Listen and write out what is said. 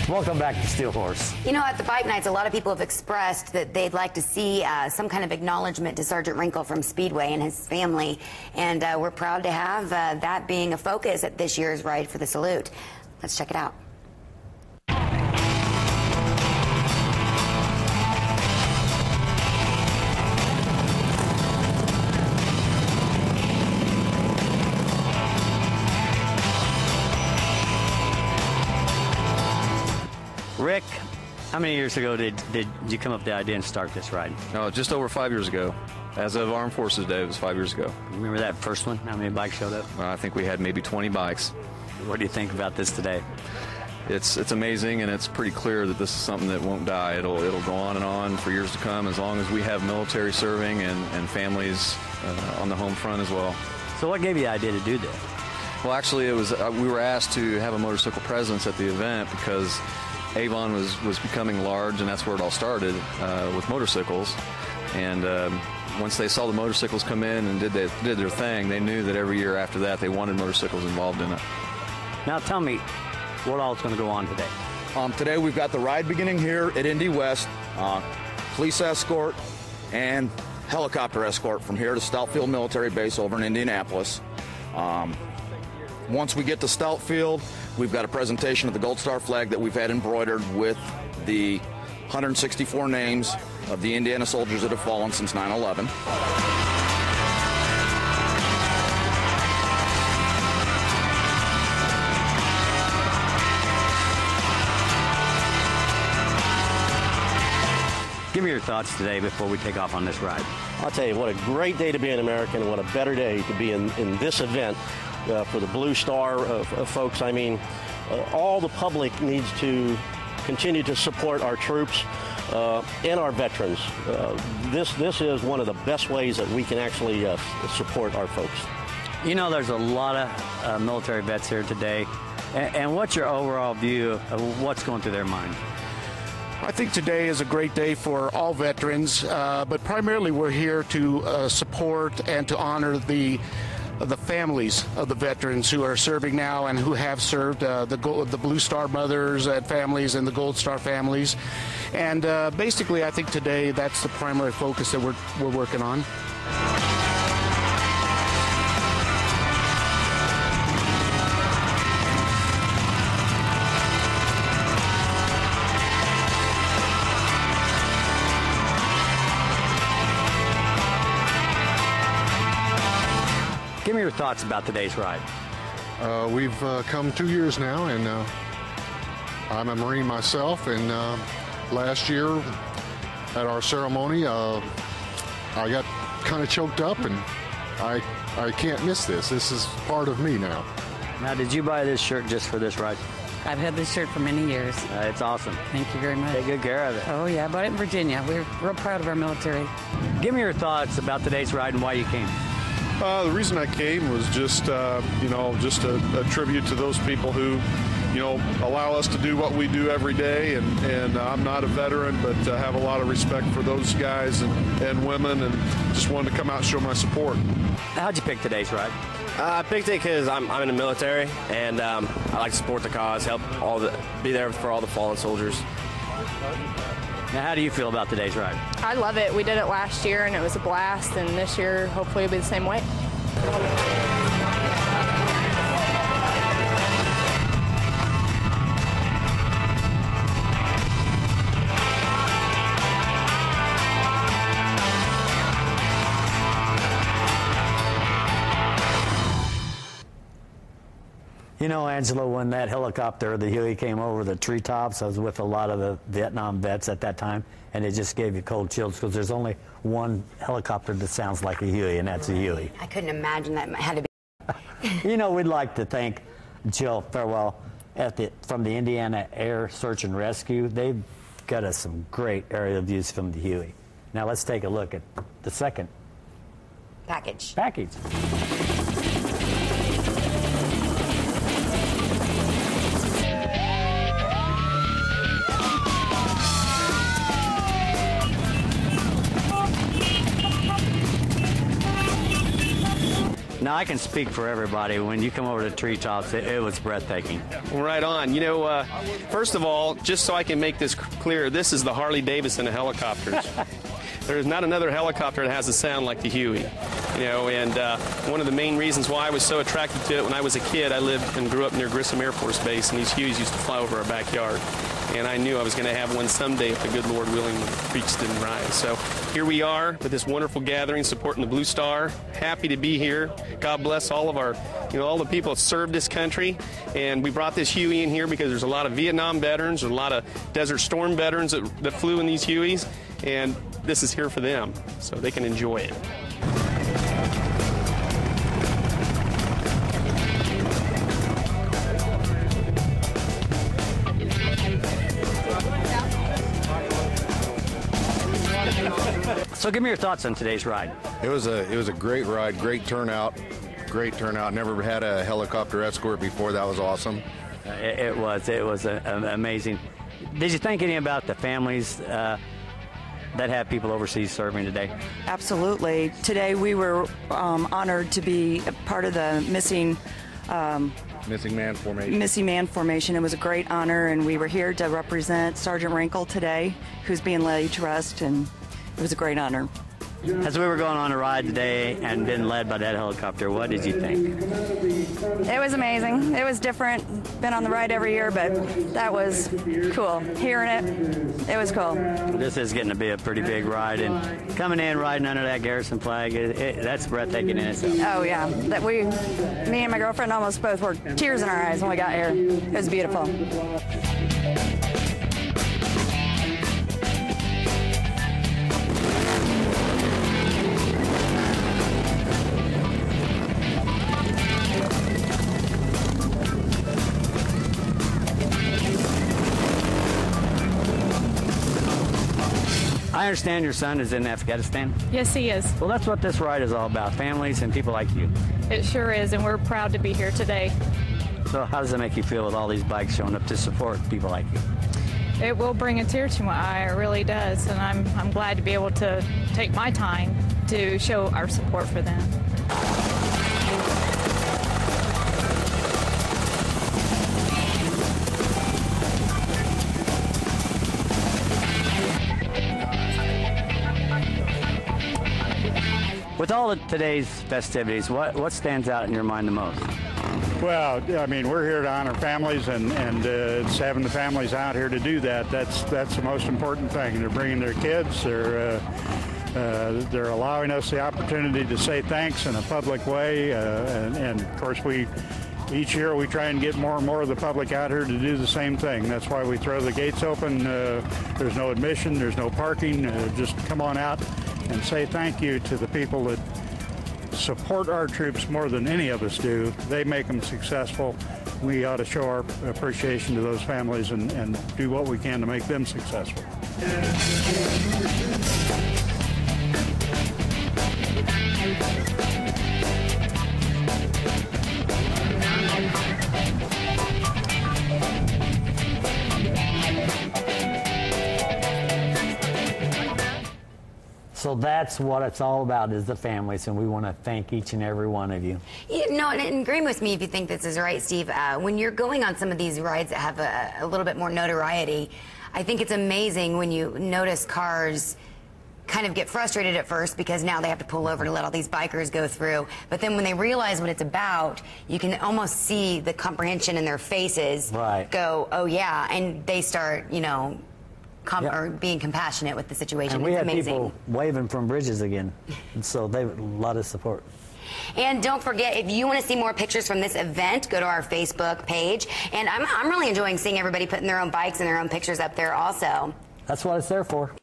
Welcome back to Steel Horse. You know, at the bike nights, a lot of people have expressed that they'd like to see some kind of acknowledgement to Sergeant Wrinkle from Speedway and his family. And we're proud to have that being a focus at this year's Ride for the Salute. Let's check it out. Rick, how many years ago did you come up with the idea and start this ride? Just over 5 years ago. As of Armed Forces Day, it was 5 years ago. Remember that first one? How many bikes showed up? I think we had maybe 20 bikes. What do you think about this today? It's amazing, and it's pretty clear that this is something that won't die. It'll go on for years to come, as long as we have military serving and families on the home front as well. So what gave you the idea to do this? Well, actually, it was we were asked to have a motorcycle presence at the event because Avon was becoming large, and that's where it all started with motorcycles. And once they saw the motorcycles come in and did their thing, they knew that every year after that they wanted motorcycles involved in it. Now tell me, what all is going to go on today? Today we've got the ride beginning here at Indy West, police escort and helicopter escort from here to Stoutfield Military Base over in Indianapolis. Once we get to Stoutfield, we've got a presentation of the Gold Star flag that we've had embroidered with the 164 names of the Indiana soldiers that have fallen since 9/11. Give me your thoughts today before we take off on this ride. I'll tell you, what a great day to be an American, and what a better day to be in this event for the Blue Star folks. I mean, all the public needs to continue to support our troops and our veterans. This is one of the best ways that we can actually support our folks. You know, there's a lot of military vets here today. And what's your overall view of what's going through their mind? I think today is a great day for all veterans, but primarily we're here to support and to honor the families of the veterans who are serving now and who have served, the Blue Star mothers and families and the Gold Star families. And basically, I think today that's the primary focus that we're working on. Give me your thoughts about today's ride. We've come 2 years now, and I'm a Marine myself, and last year at our ceremony, I got kind of choked up, and I can't miss this. This is part of me now. Now, did you buy this shirt just for this ride? I've had this shirt for many years. It's awesome. Thank you very much. Take good care of it. Oh, yeah, I bought it in Virginia. We're real proud of our military. Give me your thoughts about today's ride and why you came. The reason I came was just, just a tribute to those people who, allow us to do what we do every day. And I'm not a veteran, but have a lot of respect for those guys and women, and just wanted to come out and show my support. How'd you pick today's ride? I picked it because I'm in the military, and I like to support the cause, be there for all the fallen soldiers. Now, how do you feel about today's ride? I love it. We did it last year, and it was a blast, and this year, hopefully, it'll be the same way. You know, Angela, when that helicopter, the Huey, came over the treetops, I was with a lot of the Vietnam vets at that time, and it just gave you cold chills because there's only one helicopter that sounds like a Huey, and that's a Huey. I couldn't imagine that had to be. You know, we'd like to thank Jill Farwell from the Indiana Air Search and Rescue. They've got us some great aerial views from the Huey. Now let's take a look at the second package. Now, I can speak for everybody. When you come over to Treetops, it was breathtaking. Right on. You know, first of all, just so I can make this clear, this is the Harley Davidson of helicopters. There's not another helicopter that has a sound like the Huey. You know, and one of the main reasons why I was so attracted to it, when I was a kid, I lived and grew up near Grissom Air Force Base, and these Hueys used to fly over our backyard. And I knew I was going to have one someday if the good Lord willing the creeks didn't rise. So here we are with this wonderful gathering supporting the Blue Star. Happy to be here. God bless all of our, all the people that served this country. And we brought this Huey in here because there's a lot of Vietnam veterans, there's a lot of Desert Storm veterans that flew in these Hueys, and this is here for them, so they can enjoy it. So give me your thoughts on today's ride. It was a great ride, great turnout. Never had a helicopter escort before. That was awesome. It was amazing. Did you think any about the families that have people overseas serving today? Absolutely. Today we were honored to be a part of the Missing Man Formation. Missing Man Formation. It was a great honor, and we were here to represent Sergeant Wrinkle today, who's being laid to rest, and it was a great honor. As we were going on a ride today and being led by that helicopter, what did you think? It was amazing. It was different. Been on the ride every year, but that was cool. Hearing it was cool. This is getting to be a pretty big ride, and coming in riding under that Garrison flag, that's breathtaking in itself. Oh yeah, me and my girlfriend almost both were tears in our eyes when we got here. It was beautiful. I understand your son is in Afghanistan. Yes, he is. Well, that's what this ride is all about, families and people like you. It sure is, and we're proud to be here today. So how does it make you feel with all these bikes showing up to support people like you? It will bring a tear to my eye, it really does, and I'm glad to be able to take my time to show our support for them. With all of today's festivities, what stands out in your mind the most? Well, I mean, we're here to honor families, and it's having the families out here to do that. That's the most important thing. They're bringing their kids. They're allowing us the opportunity to say thanks in a public way, and of course each year we try and get more and more of the public out here to do the same thing. That's why we throw the gates open. There's no admission, there's no parking. Just come on out and say thank you to the people that support our troops more than any of us do. They make them successful. We ought to show our appreciation to those families and do what we can to make them successful. So that's what it's all about, is the families, and we want to thank each and every one of you. And agree with me if you think this is right, Steve. When you're going on some of these rides that have a little bit more notoriety, I think it's amazing when you notice cars kind of get frustrated at first because now they have to pull over to let all these bikers go through. But then when they realize what it's about, you can almost see the comprehension in their faces go, oh yeah, and they start, or being compassionate with the situation. And we it's had amazing. people waving from bridges again, and so they have a lot of support. And don't forget, if you want to see more pictures from this event, go to our Facebook page. And I'm really enjoying seeing everybody putting their own bikes and their own pictures up there also. That's what it's there for.